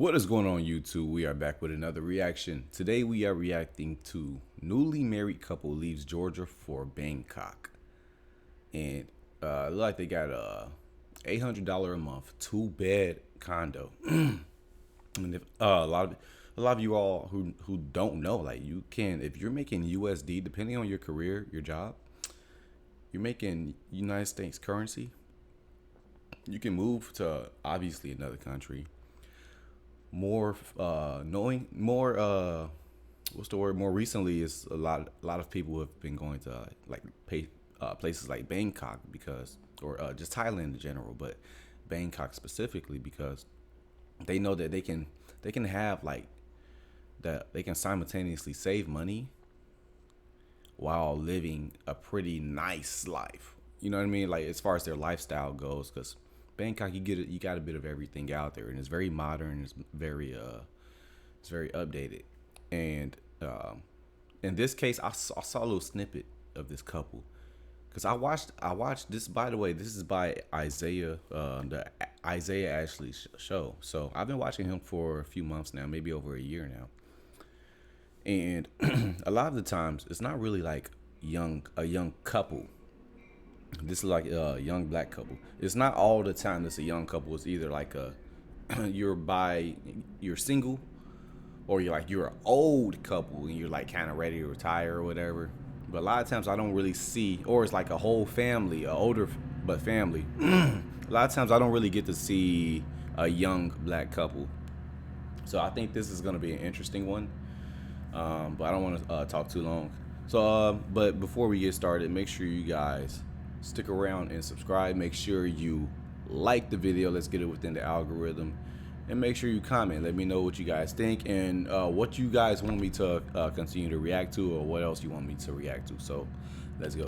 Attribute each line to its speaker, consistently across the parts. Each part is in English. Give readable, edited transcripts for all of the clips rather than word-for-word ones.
Speaker 1: What is going on, YouTube? We are back with another reaction. Today we are reacting to newly married couple leaves Georgia for Bangkok, and look like they got a $800 a month 2-bed condo. And if, a lot of you all who don't know, like, you can, if you're making USD, depending on your career, your job, you're making United States currency, you can move to obviously another country. More what's the word? More recently, is a lot of people have been going to places like Bangkok because, or just Thailand in general, but Bangkok specifically because they know that they can have like that, they can simultaneously save money while living a pretty nice life. You know what I mean? Like, as far as their lifestyle goes, because Bangkok, you got a bit of everything out there, and it's very modern. It's very updated. And in this case, I saw a little snippet of this couple because I watched this. By the way, this is by Isaiah, the Isaiah Ashley show. So I've been watching him for a few months now, maybe over a year now. And a lot of the times, it's not really like a young couple. This is like a young black couple. It's not all the time it's a young couple. It's either like you're single, or you're an old couple and you're like kind of ready to retire or whatever. But a lot of times I don't really see, or it's like a whole family, a older but family. A lot of times I don't really get to see a young black couple. So I think this is gonna be an interesting one. But I don't want to talk too long. So, but before we get started, make sure you guys stick around and subscribe. Make sure you like the video. Let's get it within the algorithm. And make sure you comment. Let me know what you guys think and what you guys want me to continue to react to, or what else you want me to react to. So let's go.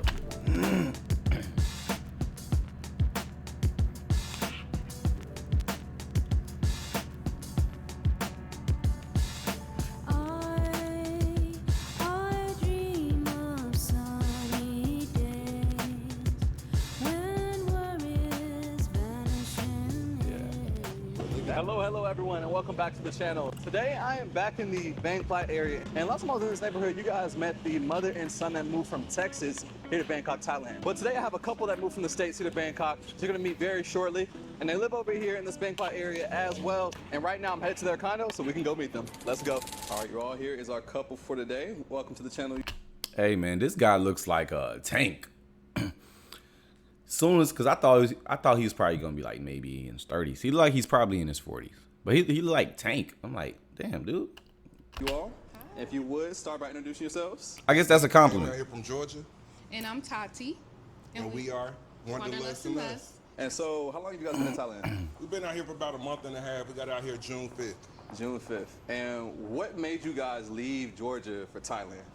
Speaker 2: Hello everyone, and welcome back to the channel. Today I am back in the Bangkok area, and last time I was in this neighborhood, you guys met the mother and son that moved from Texas here to Bangkok, Thailand. But today I have a couple that moved from the States here to Bangkok. So you're gonna meet very shortly, and they live over here in this Bangkok area as well. And right now I'm headed to their condo so we can go meet them. Let's go. All right, you're all here is our couple for today. Welcome to the channel.
Speaker 1: Hey man, this guy looks like a tank. Soon as, because I thought he was probably gonna be like maybe in his 30s. He looked like he's probably in his 40s, but he looked like Tank. I'm like, damn, dude.
Speaker 2: You all, if you would start by introducing yourselves.
Speaker 1: I guess that's a compliment.
Speaker 3: I'm here from Georgia.
Speaker 4: And I'm Tati.
Speaker 3: And we are Wanderlust and Less.
Speaker 2: And so, how long have you guys been in Thailand?
Speaker 3: We've been out here for about a month and a half. We got out here June 5th.
Speaker 2: June 5th. And what made you guys leave Georgia for Thailand?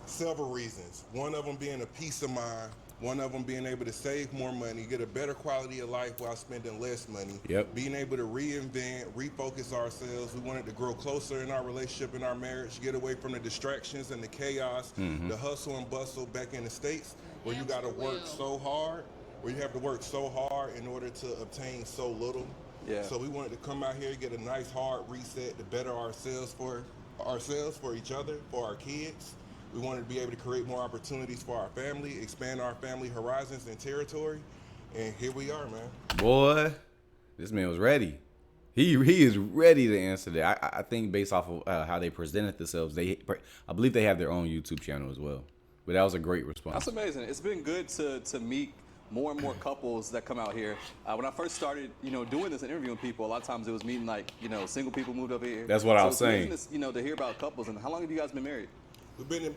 Speaker 3: Several reasons. One of them being a peace of mind. One of them being able to save more money, get a better quality of life while spending less money.
Speaker 1: Yep.
Speaker 3: Being able to reinvent, refocus ourselves. We wanted to grow closer in our relationship, in our marriage, get away from the distractions and the chaos, the hustle and bustle back in the States, where you got to work so hard, where you have to work so hard in order to obtain so little.
Speaker 2: Yeah.
Speaker 3: So we wanted to come out here, get a nice hard reset to better ourselves, for each other, for our kids. We wanted to be able to create more opportunities for our family, expand our family horizons and territory, and here we are, man.
Speaker 1: Boy, this man was ready. He is ready to answer that. I think based off of how they presented themselves, I believe they have their own YouTube channel as well. But that was a great response.
Speaker 2: That's amazing. It's been good to meet more and more couples that come out here. When I first started, doing this and interviewing people, a lot of times it was meeting like, single people moved over here.
Speaker 1: That's what I was saying.
Speaker 2: It's amazing to hear about couples. And how long have you guys been married?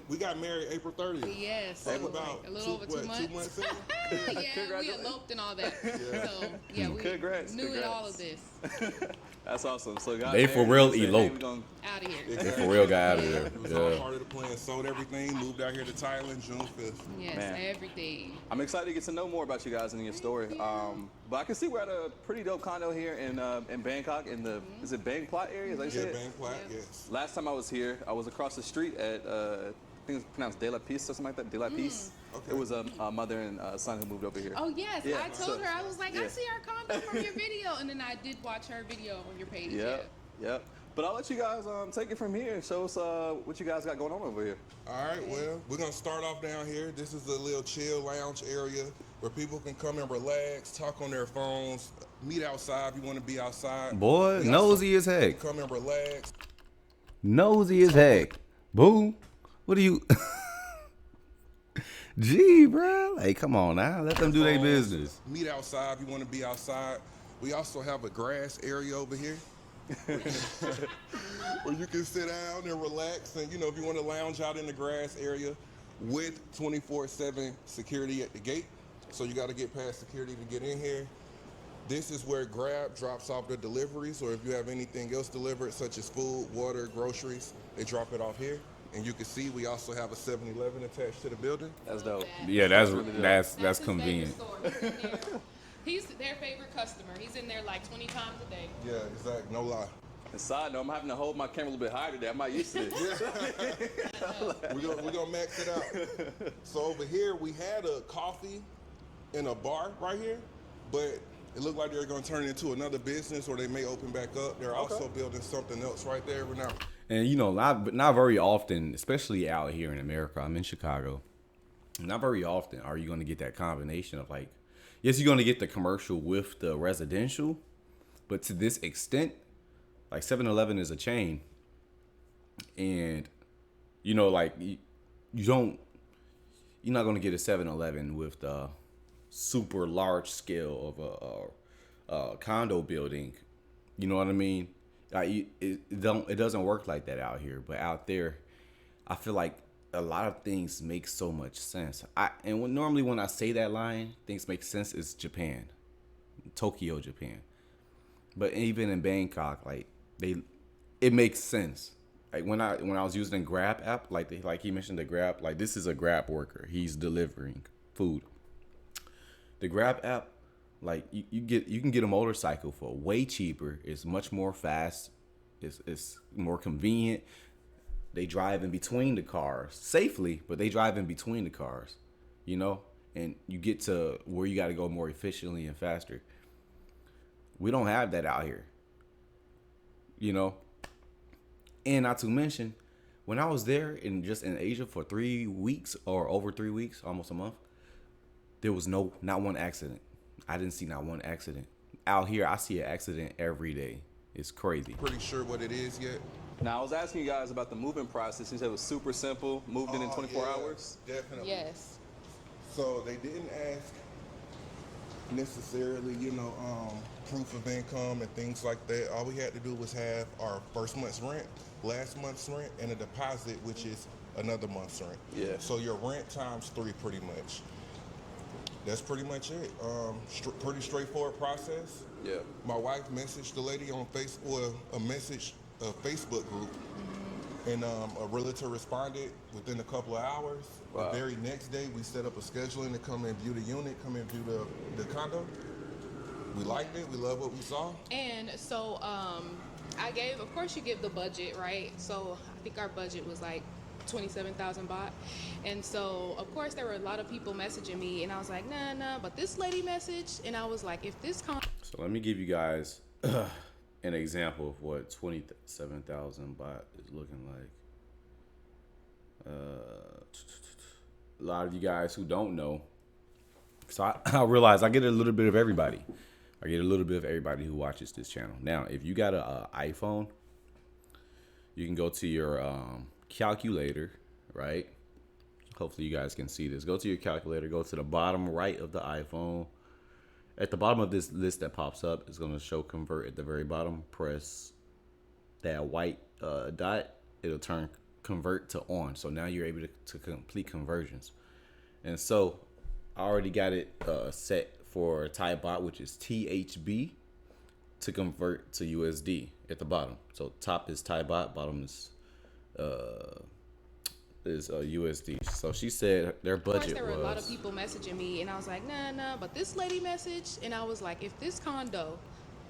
Speaker 3: We got married April 30th.
Speaker 4: Yes,
Speaker 3: So
Speaker 4: so
Speaker 3: about
Speaker 4: a little over 2 months.
Speaker 3: 2 months in?
Speaker 4: Yeah, we eloped and all that.
Speaker 3: Yeah.
Speaker 4: So yeah, we
Speaker 2: Congrats.
Speaker 4: knew all of this.
Speaker 2: That's awesome. So guys,
Speaker 1: They for real eloped.
Speaker 4: Out of here.
Speaker 1: They for real got out of there.
Speaker 3: It was all part of the plan. Sold everything, moved out here to Thailand June 5th.
Speaker 4: Yes,
Speaker 2: Man.
Speaker 4: everything.
Speaker 2: I'm excited to get to know more about you guys and your story. But I can see we're at a pretty dope condo here in Bangkok, in the is it Bangkok area? Is that you
Speaker 3: Yeah,
Speaker 2: said?
Speaker 3: Bangkok, yes.
Speaker 2: Last time I was here, I was across the street at I think it's pronounced De La Peace or something like that. De La Peace.
Speaker 3: Okay.
Speaker 2: It was a mother and son who moved over here.
Speaker 4: Oh yes,
Speaker 2: Yeah,
Speaker 4: I told her, I was like,
Speaker 2: yeah.
Speaker 4: I see our condo from your video, and then I did watch her video on your page.
Speaker 2: Yeah. Yep. But I'll let you guys take it from here and show us what you guys got going on over here.
Speaker 3: All right, well, we're going to start off down here. This is a little chill lounge area where people can come and relax, talk on their phones, meet outside if you want to be outside.
Speaker 1: Boy,
Speaker 3: We
Speaker 1: nosy
Speaker 3: also
Speaker 1: as heck.
Speaker 3: come and relax.
Speaker 1: Nosy as heck. Boom. What are you? Gee, bro. Hey, come on now. Let them do their business.
Speaker 3: Meet outside if you want to be outside. We also have a grass area over here where you can sit down and relax. And, you know, if you want to lounge out in the grass area with 24/7 security at the gate. So you got to get past security to get in here. This is where Grab drops off the deliveries, or if you have anything else delivered, such as food, water, groceries, they drop it off here. And you can see we also have a 7-Eleven attached to the building.
Speaker 2: That's dope.
Speaker 1: Yeah, that's
Speaker 4: his
Speaker 1: convenient.
Speaker 4: favorite store. He's in there. He's their favorite customer. He's in there like 20 times a day.
Speaker 3: Yeah, exactly. No lie.
Speaker 2: And side note, I'm having to hold my camera a little bit higher today. I'm not used to this.
Speaker 3: We're gonna max it out. So over here we had a coffee and a bar right here, but it looked like they're gonna turn it into another business, or they may open back up. They're also building something else right there. We're now.
Speaker 1: And you know, not very often, especially out here in America. I'm in Chicago. Not very often are you going to get that combination of like, yes, you're going to get the commercial with the residential, but to this extent, like 7-Eleven is a chain, and you know, like you're not going to get a 7-Eleven with the super large scale of a condo building. You know what I mean? Like it doesn't work like that out here, but out there, I feel like a lot of things make so much sense. Normally when I say that line, things make sense, is Japan, Tokyo, Japan. But even in Bangkok, like it makes sense. Like when I was using the Grab app, like he mentioned the Grab, like this is a Grab worker, he's delivering food. The Grab app, like you can get a motorcycle for way cheaper. It's much more fast. It's more convenient. They drive in between the cars safely, but they drive in between the cars, you know, and you get to where you got to go more efficiently and faster. We don't have that out here, you know. And not to mention, when I was there in Asia for 3 weeks or over 3 weeks, almost a month, there was not one accident. I didn't see not one accident. Out here, I see an accident every day. It's crazy.
Speaker 3: Pretty sure what it is yet.
Speaker 2: Now, I was asking you guys about the moving process. You said it was super simple, moved in 24 hours.
Speaker 3: Definitely.
Speaker 4: Yes.
Speaker 3: So they didn't ask necessarily, proof of income and things like that. All we had to do was have our first month's rent, last month's rent, and a deposit, which is another month's rent.
Speaker 2: Yeah.
Speaker 3: So your rent times 3 pretty much. That's pretty much it. Pretty straightforward process.
Speaker 2: Yeah.
Speaker 3: My wife messaged the lady on Facebook, a Facebook group, and a realtor responded within a couple of hours.
Speaker 2: Wow.
Speaker 3: The very next day, we set up a scheduling to come and view the unit, come and view the condo. We liked it. We love what we saw.
Speaker 4: And so of course you give the budget, right? So I think our budget was like 27,000 baht. And so, of course, there were a lot of people messaging me, and I was like, nah, but this lady messaged, and I was like, if this
Speaker 1: So let me give you guys an example of what 27,000 baht is looking like. A lot of you guys who don't know, so I realize I get a little bit of everybody. I get a little bit of everybody who watches this channel. Now, if you got an iPhone, you can go to your calculator, right? Hopefully you guys can see this. Go to your calculator, go to the bottom right of the iPhone. At the bottom of this list that pops up, it's going to show convert at the very bottom. Press that white dot. It'll turn convert to on. So now you're able to complete conversions. And so I already got it set for Thai baht, which is THB, to convert to USD at the bottom. So top is Thai baht, bottom is USD. So she said their budget was.
Speaker 4: there were a lot of people messaging me, and I was like, nah, but this lady messaged, and I was like, if this condo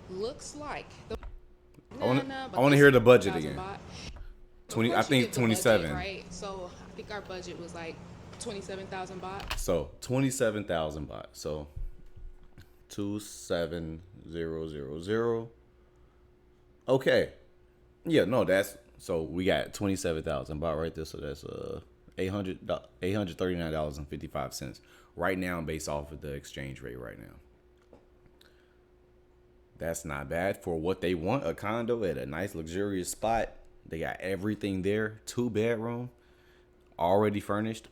Speaker 4: looks like the
Speaker 1: I want to hear the budget again.
Speaker 4: Baht,
Speaker 1: 20. I think 27.
Speaker 4: Budget, right? So I think our budget was like 27,000 baht.
Speaker 1: So 27,000 baht. So 27000. Okay. Yeah, no, that's so we got 27,000 baht right there. So that's $839.55 right now, based off of the exchange rate right now. That's not bad for what they want. A condo at a nice luxurious spot. They got everything there. 2-bedroom, already furnished.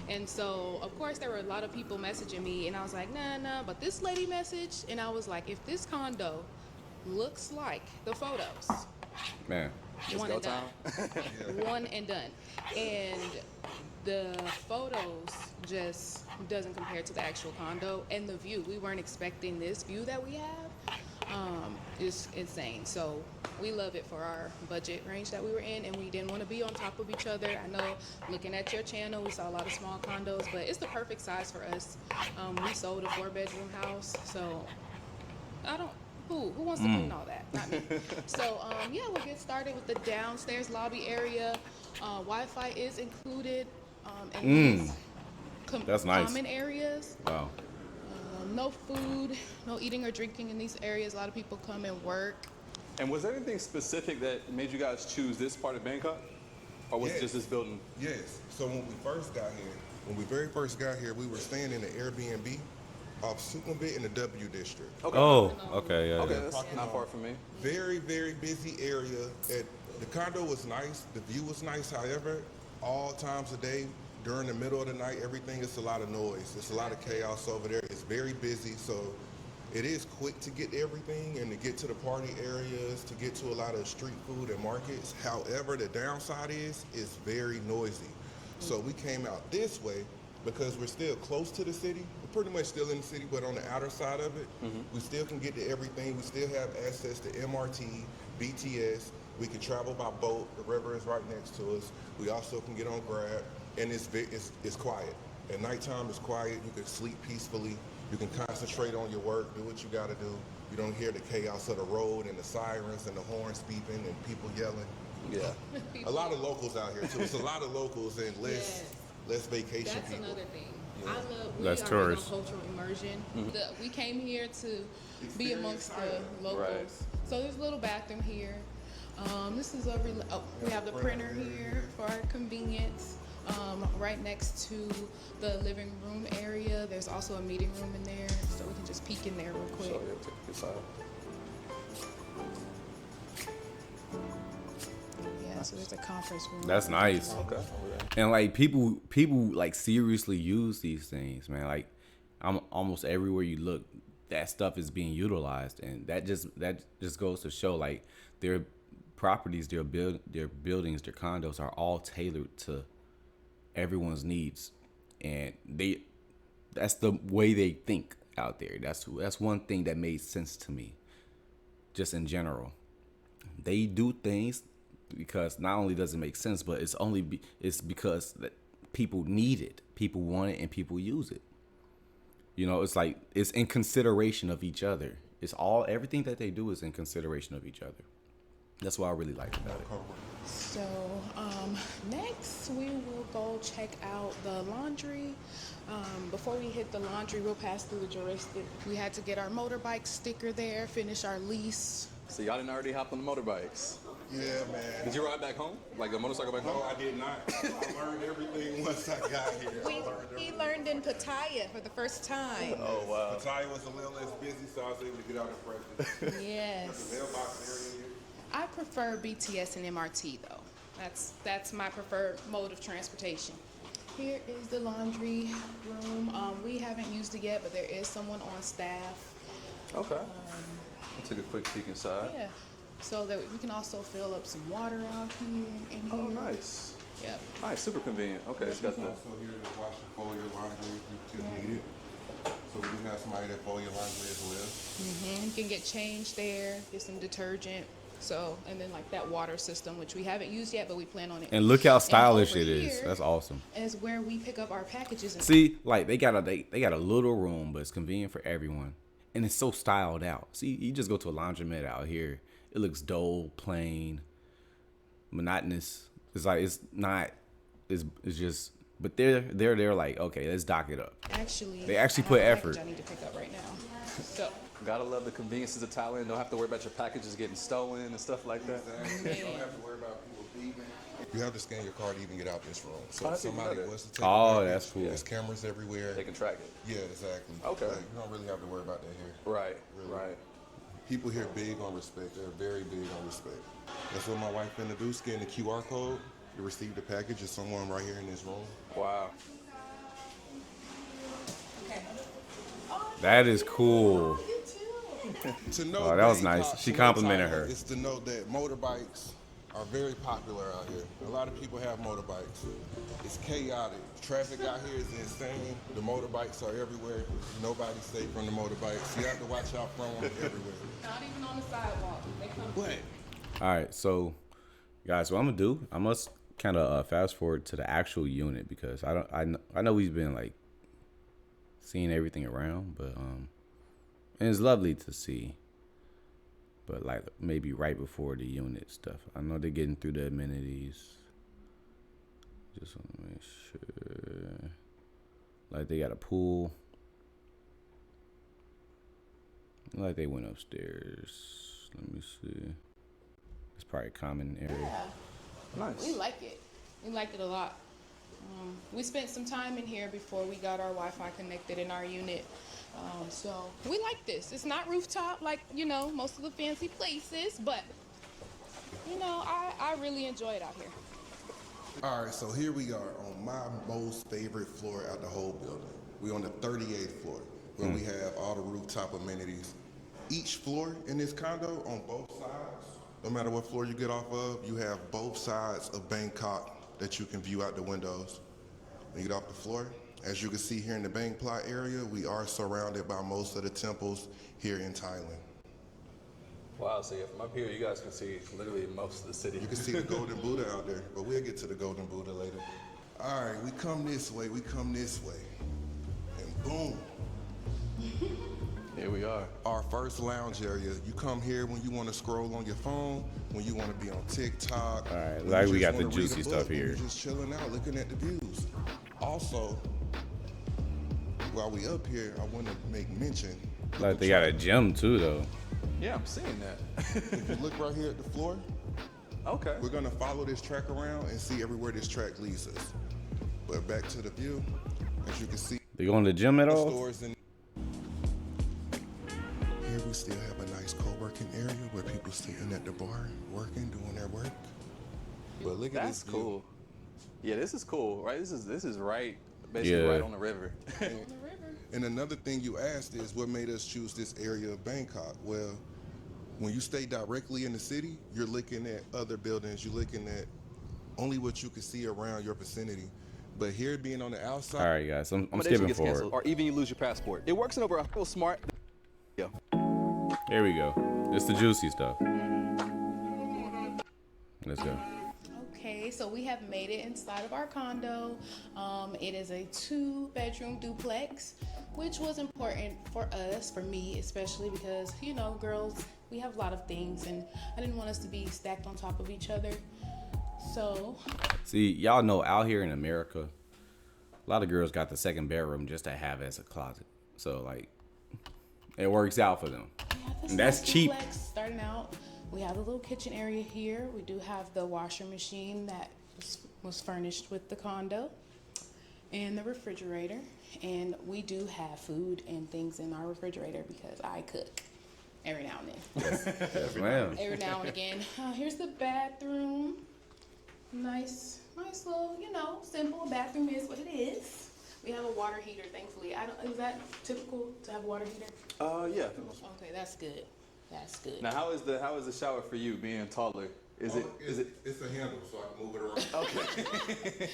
Speaker 4: And so, of course, there were a lot of people messaging me, and I was like, nah. But this lady messaged, and I was like, if this condo looks like the photos,
Speaker 1: Man,
Speaker 2: Just
Speaker 4: one
Speaker 2: go
Speaker 4: and done.
Speaker 2: time.
Speaker 4: One and done. And the photos just doesn't compare to the actual condo, and the view. We weren't expecting this view that we have. Is insane. So we love it for our budget range that we were in, and we didn't want to be on top of each other. I know, looking at your channel, we saw a lot of small condos, but it's the perfect size for us. We sold a 4-bedroom house, so I don't. Who wants to clean all that? Not me. So yeah, we'll get started with the downstairs lobby area. Wi-Fi is included in these
Speaker 1: that's nice.
Speaker 4: common areas.
Speaker 1: Wow.
Speaker 4: No food, no eating or drinking in these areas. A lot of people come and work.
Speaker 2: And was there anything specific that made you guys choose this part of Bangkok? Or was it just this building?
Speaker 3: Yes. So when we very first got here, we were staying in an Airbnb off Sukhumvit in the W district.
Speaker 2: Okay.
Speaker 1: Oh, okay, yeah.
Speaker 2: Okay,
Speaker 1: Yeah.
Speaker 2: that's not far from me.
Speaker 3: Very, very busy area. The condo was nice. The view was nice. However, all times of day, during the middle of the night, everything is a lot of noise. It's a lot of chaos over there. It's very busy. So it is quick to get to everything and to get to the party areas, to get to a lot of street food and markets. However, the downside is it's very noisy. So we came out this way because we're still close to the city. We're pretty much still in the city, but on the outer side of it, we still can get to everything. We still have access to MRT, BTS. We can travel by boat. The river is right next to us. We also can get on Grab, and it's quiet. At nighttime, it's quiet. You can sleep peacefully. You can concentrate on your work, do what you got to do. You don't hear the chaos of the road and the sirens and the horns beeping and people yelling.
Speaker 2: Yeah.
Speaker 3: A lot of locals out here too. It's a lot of locals and less vacation
Speaker 4: That's
Speaker 3: people.
Speaker 4: another thing. I love we
Speaker 1: Less
Speaker 4: are
Speaker 1: tourists.
Speaker 4: big on cultural immersion. We came here to be
Speaker 3: Experience
Speaker 4: amongst the
Speaker 3: Thailand.
Speaker 4: locals.
Speaker 2: Right.
Speaker 4: So there's a little bathroom here. This is we have the printer here for our convenience. Right next to the living room area, there's also a meeting room in there, so we can just peek in there real quick.
Speaker 2: So yeah, take this out.
Speaker 4: Yeah, so there's a conference room.
Speaker 1: That's nice.
Speaker 2: Okay.
Speaker 1: And like people like seriously use these things, man. Like I'm almost everywhere you look, that stuff is being utilized, and that just goes to show like their properties, their buildings, their condos are all tailored to everyone's needs, and that's the way they think out there. That's one thing that made sense to me, just in general. They do things because not only does it make sense, but it's because that people need it, people want it, and people use it. You know, it's like it's in consideration of each other. Everything that they do is in consideration of each other. That's what I really like about it.
Speaker 4: So next we will go check out the laundry. Before we hit the laundry, we'll pass through the juristic. We had to get our motorbike sticker there, finish our lease.
Speaker 2: So y'all didn't already hop on the motorbikes?
Speaker 3: Yeah, man.
Speaker 2: Did you ride back home? Like the motorcycle back
Speaker 3: No,
Speaker 2: home?
Speaker 3: I did not. I learned everything once I got here.
Speaker 4: He learned in Pattaya for the first time.
Speaker 2: Oh wow.
Speaker 3: Pattaya was a little less busy, so I was able to get out and practice. The
Speaker 4: Yes.
Speaker 3: mailbox area here.
Speaker 4: I prefer BTS and MRT though. That's my preferred mode of transportation. Here is the laundry room. We haven't used it yet, but there is someone on staff.
Speaker 2: Okay. I took a quick peek inside.
Speaker 4: Yeah. So that we can also fill up some water out here in here.
Speaker 2: Oh, nice.
Speaker 4: Yep.
Speaker 2: Nice, super convenient. Okay, it's got the.
Speaker 3: Also here to wash and fold your laundry if you need it. So we do have somebody that fold your laundry as well.
Speaker 4: You can get changed there, get some detergent. So, and then like that water system, which we haven't used yet, but we plan on it.
Speaker 1: And look how stylish
Speaker 4: over
Speaker 1: it is.
Speaker 4: here
Speaker 1: That's awesome.
Speaker 4: is where we pick up our packages. And
Speaker 1: See, like they got a little room, but it's convenient for everyone, and it's so styled out. See, you just go to a laundromat out here, it looks dull, plain, monotonous. It's like it's not. It's just But they're like, okay, let's dock it up.
Speaker 4: Actually,
Speaker 1: They actually
Speaker 4: I
Speaker 1: put
Speaker 4: have a
Speaker 1: effort.
Speaker 4: package I need to pick up right now. So,
Speaker 2: Gotta love the conveniences of Thailand. Don't have to worry about your packages getting stolen and stuff like that.
Speaker 3: Exactly. You don't have to worry about people thieving. You have to scan your card to even get out this room. So
Speaker 2: Oh,
Speaker 3: if
Speaker 2: that's even
Speaker 3: somebody
Speaker 2: better.
Speaker 3: was to take
Speaker 1: Oh,
Speaker 3: a package,
Speaker 1: that's cool.
Speaker 3: there's cameras everywhere.
Speaker 2: They can track it.
Speaker 3: Yeah, exactly.
Speaker 2: Okay.
Speaker 3: Like, you don't really have to worry about that here.
Speaker 2: Right,
Speaker 3: Really.
Speaker 2: right.
Speaker 3: People here big on respect. They're very big on respect. That's what my wife finna do. Scan the QR code to receive the package. Is someone right here in this room.
Speaker 2: Wow.
Speaker 1: That is cool.
Speaker 3: To know
Speaker 1: Oh, that was
Speaker 3: Bangkok,
Speaker 1: nice. She
Speaker 3: to
Speaker 1: complimented
Speaker 3: know Thailand,
Speaker 1: her.
Speaker 3: Is to know that motorbikes are very popular out here. A lot of people have motorbikes. It's chaotic. Traffic out here is insane. The motorbikes are everywhere. Nobody's safe from the motorbikes. You have to watch out from them everywhere.
Speaker 4: not even on the sidewalk. They come.
Speaker 3: What?
Speaker 1: All right, so guys, what I'm gonna do, I must kind of fast forward to the actual unit because I know we've been like seeing everything around, but and it's lovely to see. But like maybe right before the unit stuff, I know they're getting through the amenities. Just want to make sure, like they got a pool. Like they went upstairs. Let me see. It's probably a common area.
Speaker 4: Yeah,
Speaker 2: Nice.
Speaker 4: we like it. We liked it a lot. We spent some time in here before we got our Wi-Fi connected in our unit. So we like this. It's not rooftop like, most of the fancy places, but, I really enjoy it out here.
Speaker 3: All right, so here we are on my most favorite floor out the whole building. We're on the 38th floor where we have all the rooftop amenities. Each floor in this condo on both sides, no matter what floor you get off of, you have both sides of Bangkok that you can view out the windows. When you get off the floor, as you can see here in the Bang Plot area, we are surrounded by most of the temples here in Thailand.
Speaker 2: Wow, so yeah, from up here, you guys can see literally most of the city.
Speaker 3: You can see the Golden Buddha out there, but we'll get to the Golden Buddha later. All right, we come this way, and boom.
Speaker 2: Here we are.
Speaker 3: Our first lounge area. You come here when you want to scroll on your phone, when you want to be on TikTok.
Speaker 1: All right,
Speaker 3: when
Speaker 1: like
Speaker 3: you
Speaker 1: we
Speaker 3: just
Speaker 1: got the
Speaker 3: wanna read a
Speaker 1: juicy
Speaker 3: book,
Speaker 1: stuff
Speaker 3: when
Speaker 1: here.
Speaker 3: you're just chilling out, looking at the views. Also, while we up here, I want to make mention.
Speaker 1: Like they got a gym too, though.
Speaker 2: Yeah, I'm seeing that.
Speaker 3: If you look right here at the floor,
Speaker 2: Okay.
Speaker 3: we're gonna follow this track around and see everywhere this track leads us. But back to the view, as you can see,
Speaker 1: They going to the gym at
Speaker 3: the
Speaker 1: all?
Speaker 3: stores in. Here we still have a nice co-working area where people sitting at the bar, working, doing their work. But look at
Speaker 2: That's
Speaker 3: this view.
Speaker 2: cool. Yeah, this is cool, right? This is right, basically
Speaker 1: Yeah.
Speaker 2: right on the river.
Speaker 4: On the river.
Speaker 3: And another thing you asked is what made us choose this area of Bangkok? Well, when you stay directly in the city, you're looking at other buildings, you're looking at only what you can see around your vicinity. But here being on the outside,
Speaker 1: All right, guys, I'm
Speaker 2: Accommodation
Speaker 1: skipping
Speaker 2: gets
Speaker 1: forward.
Speaker 2: canceled, or even you lose your passport. It works in over a whole smart. Yeah.
Speaker 1: Here we go. It's the juicy stuff. Let's go.
Speaker 4: Okay, so we have made it inside of our condo. It is a 2-bedroom duplex, which was important for us, for me especially, because, girls, we have a lot of things, and I didn't want us to be stacked on top of each other. So,
Speaker 1: See, y'all know out here in America, a lot of girls got the second bedroom just to have as a closet. So like, it works out for them.
Speaker 4: this
Speaker 1: And that's
Speaker 4: nice
Speaker 1: cheap.
Speaker 4: duplex starting out. We have the little kitchen area here. We do have the washer machine that was furnished with the condo, and the refrigerator. And we do have food and things in our refrigerator because I cook every now and then.
Speaker 1: Yes, ma'am.
Speaker 4: Every now and again. Here's the bathroom. Nice little, simple bathroom is what it is. We have a water heater, thankfully. Is that typical to have a water heater?
Speaker 2: Yeah.
Speaker 4: Okay, that's good. That's good.
Speaker 2: Now, how is the shower for you being taller? Is it?
Speaker 3: It's a handle, so I can move it around.
Speaker 2: Okay.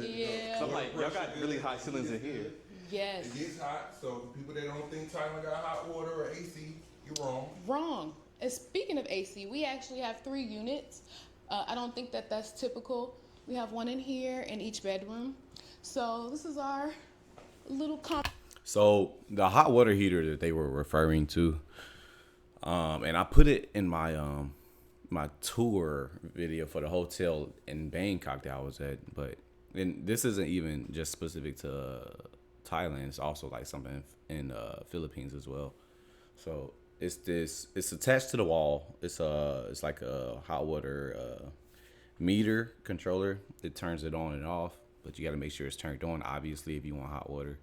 Speaker 4: Yeah.
Speaker 2: So I'm like, y'all got really high ceilings in here.
Speaker 4: Yes.
Speaker 3: It gets hot, so people that don't think Thailand got hot water or AC, you're wrong.
Speaker 4: Wrong. And speaking of AC, we actually have 3 units. I don't think that's typical. We have one in here in each bedroom. So this is our little
Speaker 1: So the hot water heater that they were referring to, and I put it in my my tour video for the hotel in Bangkok that I was at, but and this isn't even just specific to Thailand. It's also like something in Philippines as well. So it's attached to the wall. It's like a hot water meter controller. It turns it on and off, but you got to make sure it's turned on, obviously, if you want hot water.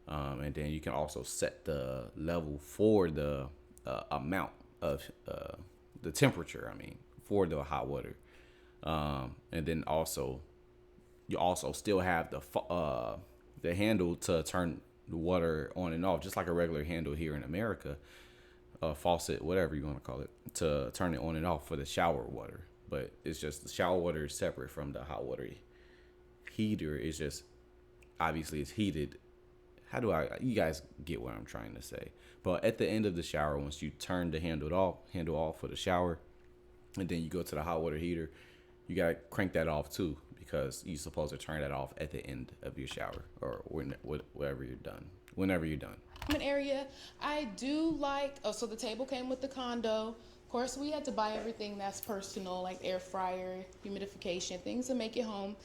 Speaker 1: And then you can also set the level for the amount of the temperature, for the hot water. And then also, you also still have the handle to turn the water on and off, just like a regular handle here in America, faucet, whatever you want to call it, to turn it on and off for the shower water. But it's just the shower water is separate from the hot water heater. It's just, obviously it's heated. You guys get what I'm trying to say. But at the end of the shower, once you turn the handle off for the shower, and then you go to the hot water heater, you got to crank that off too, because you're supposed to turn that off at the end of your shower or whenever you're done.
Speaker 4: Area, I do like, so the table came with the condo. Of course, we had to buy everything that's personal, like air fryer, humidification, things to make it home.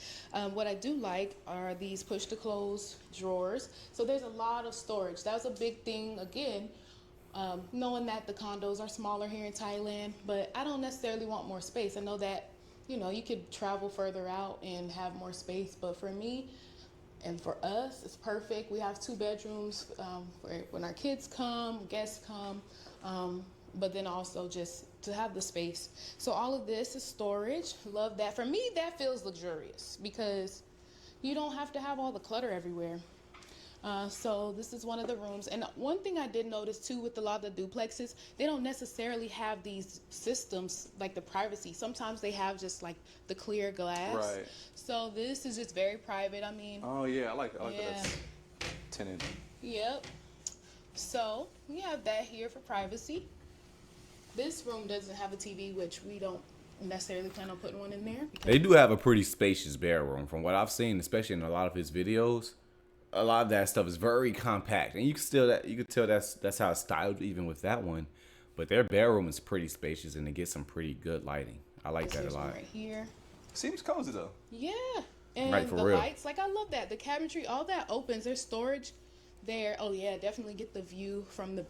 Speaker 4: What I do like are these push to close drawers. So there's a lot of storage. That was a big thing, again, knowing that the condos are smaller here in Thailand, but I don't necessarily want more space. I know that, you could travel further out and have more space, but for me and for us, it's perfect. We have 2 bedrooms for when our kids come, guests come, but then also just to have the space. So all of this is storage. Love that. For me, that feels luxurious because you don't have to have all the clutter everywhere. So this is one of the rooms. And one thing I did notice too with a lot of the duplexes, they don't necessarily have these systems like the privacy. Sometimes they have just like the clear glass.
Speaker 2: Right.
Speaker 4: So this is just very private.
Speaker 2: Oh yeah, I like that. That's tinted.
Speaker 4: Yep. So we have that here for privacy. This room doesn't have a TV, which we don't necessarily plan on putting one in there.
Speaker 1: They do have a pretty spacious bedroom from what I've seen, especially in a lot of his videos. A lot of that stuff is very compact, and you can tell that's how it's styled even with that one. But their bedroom is pretty spacious, and it gets some pretty good lighting. I like that a lot.
Speaker 4: Right here.
Speaker 2: Seems cozy though.
Speaker 4: Yeah, and
Speaker 1: right, for
Speaker 4: the
Speaker 1: real.
Speaker 4: lights, like I love that. The cabinetry, all that opens. There's storage there. Oh yeah, definitely get the view from the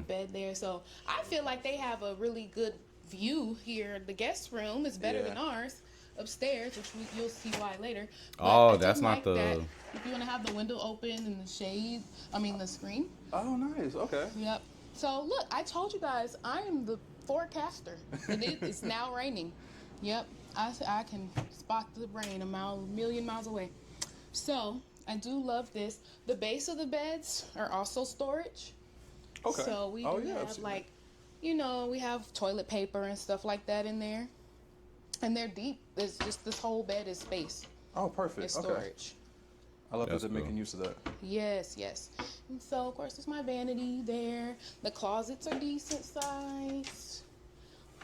Speaker 4: bed there. So I feel like they have a really good view here. The guest room is better than ours upstairs, which you'll see why later. But
Speaker 1: that's not the.
Speaker 4: That. If you want to have the window open and the shade, the screen.
Speaker 2: Oh, nice. Okay.
Speaker 4: Yep. So look, I told you guys I am the forecaster. It's now raining. Yep. I can spot the rain a million miles away. So I do love this. The base of the beds are also storage.
Speaker 2: Okay.
Speaker 4: So we have like, we have toilet paper and stuff like that in there. And they're deep. It's just this whole bed is space.
Speaker 2: Oh, perfect.
Speaker 4: It's storage.
Speaker 2: Okay. I love that they're making use of that.
Speaker 4: Yes. And so, of course, there's my vanity there. The closets are decent size.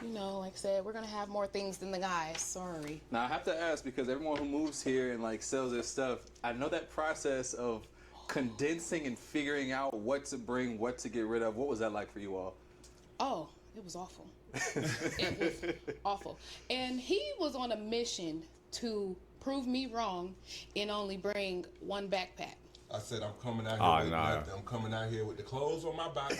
Speaker 4: Like I said, we're going to have more things than the guys. Sorry.
Speaker 2: Now, I have to ask, because everyone who moves here and, sells their stuff, I know that process of condensing and figuring out what to bring, what to get rid of. What was that like for you all?
Speaker 4: Oh, it was awful. It was awful. And he was on a mission to prove me wrong and only bring one backpack.
Speaker 3: I said I'm coming out here with nothing. I'm coming out here with the clothes on my body,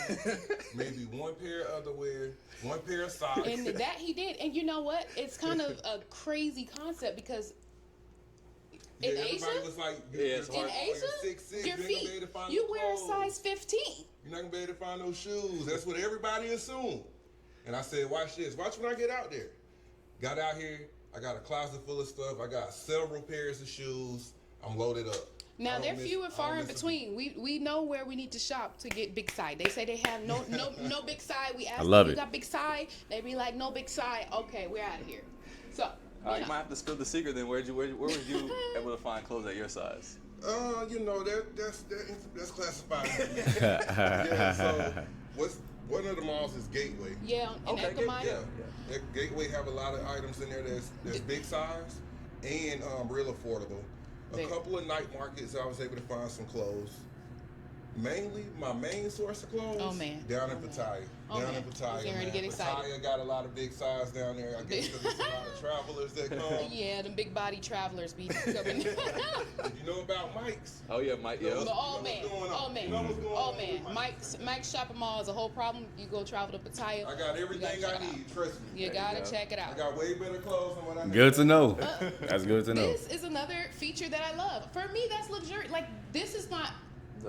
Speaker 3: maybe one pair of underwear, one pair of socks.
Speaker 4: And that he did. And you know what? It's kind of a crazy concept because in Asia,
Speaker 3: was like,
Speaker 4: in Asia,
Speaker 3: 6'6",
Speaker 4: your feet, you wear a size 15.
Speaker 3: You're not gonna be able to find those shoes. That's what everybody assumed. And I said, watch this. Watch when I get out there. Got out here. I got a closet full of stuff. I got several pairs of shoes. I'm loaded up.
Speaker 4: Now they're few and far in between. We know where we need to shop to get big side. They say they have no big side. We ask them, you got big side? They be like, no big side. Okay, we're out of here. So
Speaker 2: you might have to spill the secret then. Where was you able to find clothes at your size?
Speaker 3: That's classified. Yeah. So one of the malls is Gateway.
Speaker 4: Yeah, and
Speaker 3: Yeah. Gateway have a lot of items in there that's big size and real affordable. A couple of night markets, I was able to find some clothes. Mainly, my main source of clothes.
Speaker 4: Oh man.
Speaker 3: Down in Pattaya. Down in Pattaya.
Speaker 4: Getting ready to get excited.
Speaker 3: Pattaya got a lot of big size down there. I guess because there's a lot of travelers that come.
Speaker 4: Yeah, them big body travelers be coming.
Speaker 3: You know about Mike's?
Speaker 2: Oh yeah, Mike. Yeah.
Speaker 4: Oh man. Mike's shopping mall is a whole problem. You go travel to Pattaya.
Speaker 3: I got everything I need. Trust me.
Speaker 4: You gotta check it out.
Speaker 3: I got way better clothes than what I need.
Speaker 1: Good to know. That's good to know.
Speaker 4: This is another feature that I love. For me, that's luxury. Like, this is not,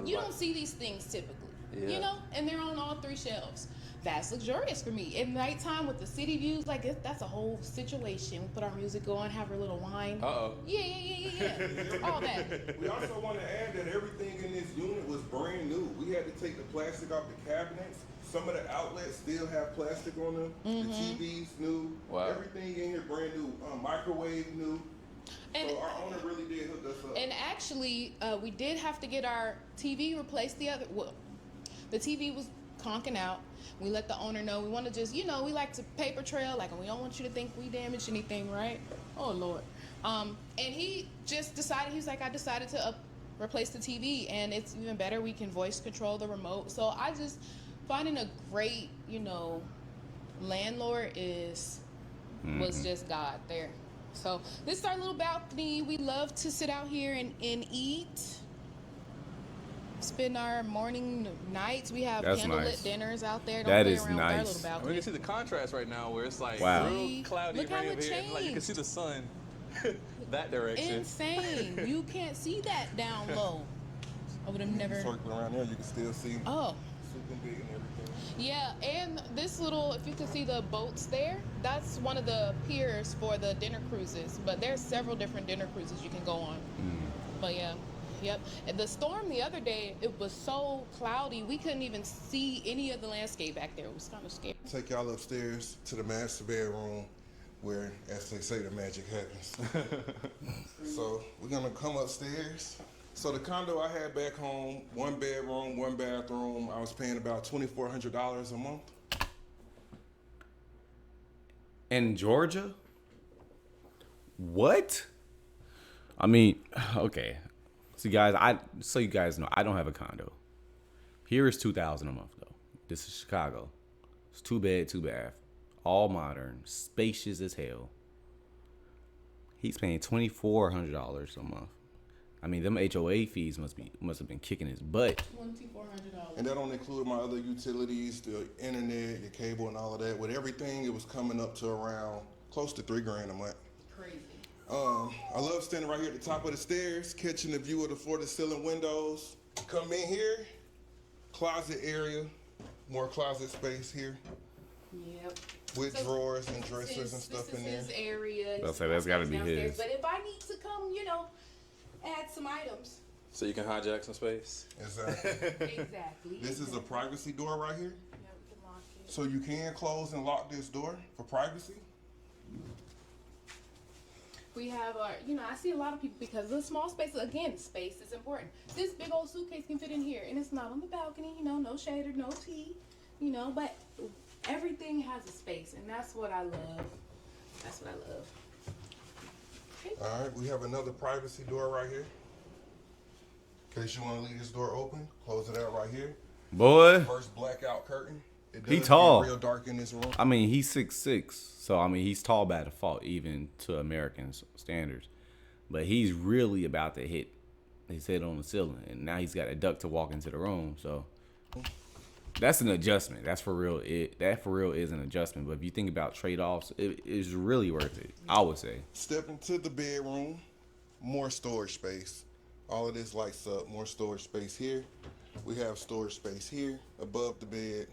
Speaker 4: you don't see these things typically, you know, and they're on all 3 shelves. That's luxurious for me. At nighttime with the city views, like, that's a whole situation. We put our music on, have our little wine. Yeah. All that.
Speaker 3: We also want to add that everything in this unit was brand new. We had to take the plastic off the cabinets. Some of the outlets still have plastic on them. The TVs new.
Speaker 2: Wow.
Speaker 3: Everything in here brand new. Microwave new.
Speaker 4: And,
Speaker 3: so our owner really did hook us up.
Speaker 4: And actually, we did have to get our TV replaced the TV was conking out. We let the owner know we want to just, you know, we like to paper trail, like, and we don't want you to think we damaged anything, right? Oh Lord. And he just decided, he was like, I decided to replace the TV, and it's even better. We can voice control the remote. So I just finding a great, you know, landlord was just God there. So this is our little balcony. We love to sit out here and eat. Spend our morning, nights. We have candlelit dinners out there. Don't
Speaker 1: that
Speaker 4: play
Speaker 1: is
Speaker 4: around
Speaker 1: nice.
Speaker 4: With our little balcony.
Speaker 2: We can see the contrast right now where it's like
Speaker 1: real
Speaker 2: cloudy
Speaker 4: Look how
Speaker 2: rain
Speaker 4: it
Speaker 2: over here. And, like, you can see the sun that direction.
Speaker 4: Insane. You can't see that down low. I would have never.
Speaker 3: Circle around there, you can still see.
Speaker 4: Oh.
Speaker 3: Super big and everything.
Speaker 4: Yeah, and this little, if you can see the boats there, that's one of the piers for the dinner cruises. But there's several different dinner cruises you can go on. But yeah, yep. And the storm the other day, it was so cloudy, we couldn't even see any of the landscape back there. It was kind of scary.
Speaker 3: Take y'all upstairs to the master bedroom where, as they say, the magic happens. So we're gonna come upstairs. So the condo I had back home, 1 bedroom, 1 bathroom, I was paying about $2,400 a month.
Speaker 1: In Georgia? What? I mean, okay. So you guys know, I don't have a condo. Here is $2,000 a month though. This is Chicago. It's 2 bed, 2 bath, all modern, spacious as hell. He's paying $2,400 a month. I mean, them HOA fees must have been kicking his butt.
Speaker 4: $2,400.
Speaker 3: And that don't include my other utilities, the internet, your cable, and all of that. With everything, it was coming up to around close to $3,000 a month.
Speaker 4: Crazy.
Speaker 3: I love standing right here at the top of the stairs, catching the view of the floor-to-ceiling windows. Come in here, closet area, more closet space here.
Speaker 4: Yep.
Speaker 3: With drawers and dressers and stuff in there.
Speaker 4: This is his area.
Speaker 1: I'll say that's gotta be his.
Speaker 4: But if I need to come, you know, add some items.
Speaker 2: So you can hijack some space.
Speaker 3: Exactly.
Speaker 4: Exactly.
Speaker 3: This is a privacy door right here.
Speaker 4: Yeah, we can lock it.
Speaker 3: So you can close and lock this door for privacy.
Speaker 4: We have our, you know, I see a lot of people because the small spaces, again, space is important. This big old suitcase can fit in here, and it's not on the balcony, you know, no shade or no tea, you know, but everything has a space, and that's what I love. That's what I love. Okay.
Speaker 3: All right, we have another privacy door right here. In case you want to leave this door open, close it out right here.
Speaker 1: Boy,
Speaker 3: First blackout curtain. It
Speaker 1: He
Speaker 3: does
Speaker 1: tall.
Speaker 3: get real dark in this room.
Speaker 1: I mean, he's 6'6", so I mean, he's tall by default, even to American standards. But he's really about to hit his head on the ceiling, and now he's got a duck to walk into the room. So that's an adjustment. That's for real. That for real is an adjustment. But if you think about trade-offs, it is really worth it, I would say.
Speaker 3: Step into the bedroom, more storage space. All of this lights up, more storage space here. We have storage space here above the bed.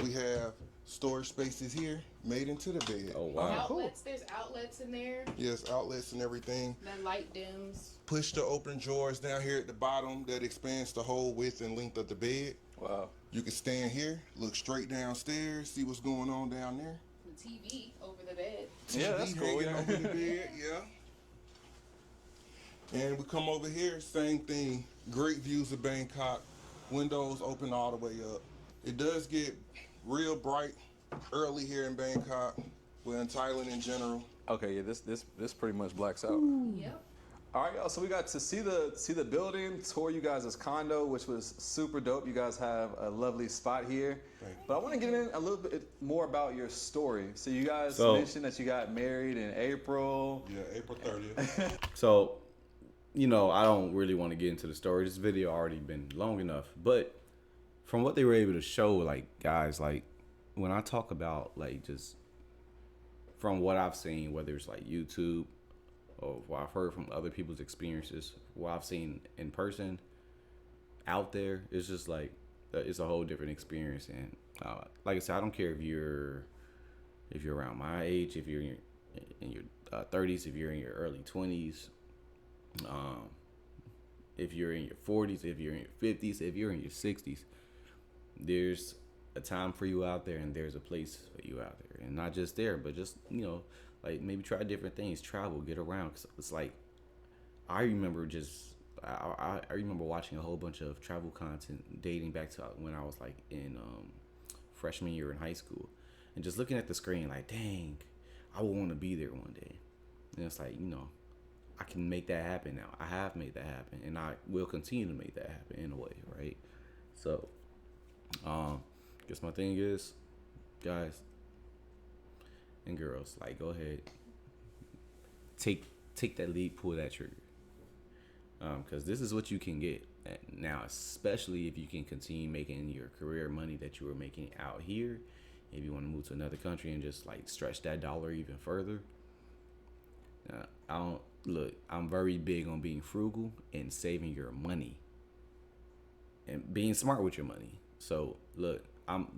Speaker 3: We have storage spaces here made into the bed.
Speaker 1: Oh wow,
Speaker 4: Outlets, there's outlets in there.
Speaker 3: Yes, outlets and everything.
Speaker 4: That light dims.
Speaker 3: Push the open drawers down here at the bottom that expands the whole width and length of the bed.
Speaker 2: Wow.
Speaker 3: You can stand here, look straight downstairs, see what's going on down there.
Speaker 4: The TV over the bed.
Speaker 2: Yeah, that's
Speaker 3: TV
Speaker 2: cool.
Speaker 3: hanging
Speaker 2: Yeah.
Speaker 3: over the bed, yeah. And we come over here, same thing. Great views of Bangkok. Windows open all the way up. It does get real bright early here in Bangkok. Well, in Thailand in general.
Speaker 2: Okay, yeah, this pretty much blacks out.
Speaker 4: Yep.
Speaker 2: All right, y'all. So we got to see the building, tour you guys' condo, which was super dope. You guys have a lovely spot here. But I want to get in a little bit more about your story. So you guys mentioned that you got married in April.
Speaker 3: Yeah, April 30th.
Speaker 1: So, you know, I don't really want to get into the story. This video already been long enough. But from what they were able to show, like, guys, like, when I talk about, like, just from what I've seen, whether it's like YouTube, or what I've heard from other people's experiences, what I've seen in person out there, it's just like it's a whole different experience. And like I said, I don't care if you're around my age, if you're in your 30s, if you're in your early 20s, if you're in your 40s, if you're in your 50s, if you're in your 60s, there's a time for you out there, and there's a place for you out there, and not just there, but just, you know, like, maybe try different things, travel, get around. Cause it's like, I remember I remember watching a whole bunch of travel content dating back to when I was like in freshman year in high school, and just looking at the screen like, dang, I would want to be there one day. And it's like, you know, I can make that happen now. I have made that happen, and I will continue to make that happen in a way, right? So, guess my thing is, guys and girls, like, go ahead, take that leap, pull that trigger, because this is what you can get now, especially if you can continue making your career money that you were making out here. If you want to move to another country and just like stretch that dollar even further, I'm very big on being frugal and saving your money and being smart with your money. So look,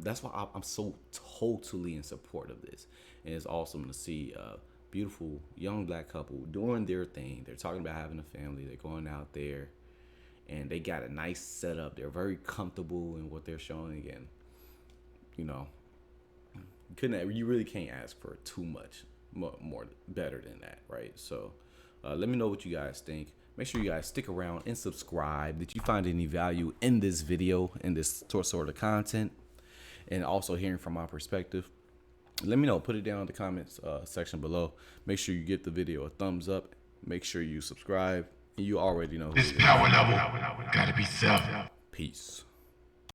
Speaker 1: that's why I'm so totally in support of this. And it's awesome to see a beautiful young black couple doing their thing. They're talking about having a family. They're going out there, and they got a nice setup. They're very comfortable in what they're showing. Again, you know, you really can't ask for too much more better than that, right? So let me know what you guys think. Make sure you guys stick around and subscribe. Did you find any value in this video, in this sort of content, and also hearing from my perspective? Let me know. Put it down in the comments section below. Make sure you give the video a thumbs up. Make sure you subscribe. And you already know who
Speaker 5: this power level gotta be Seth.
Speaker 1: Peace.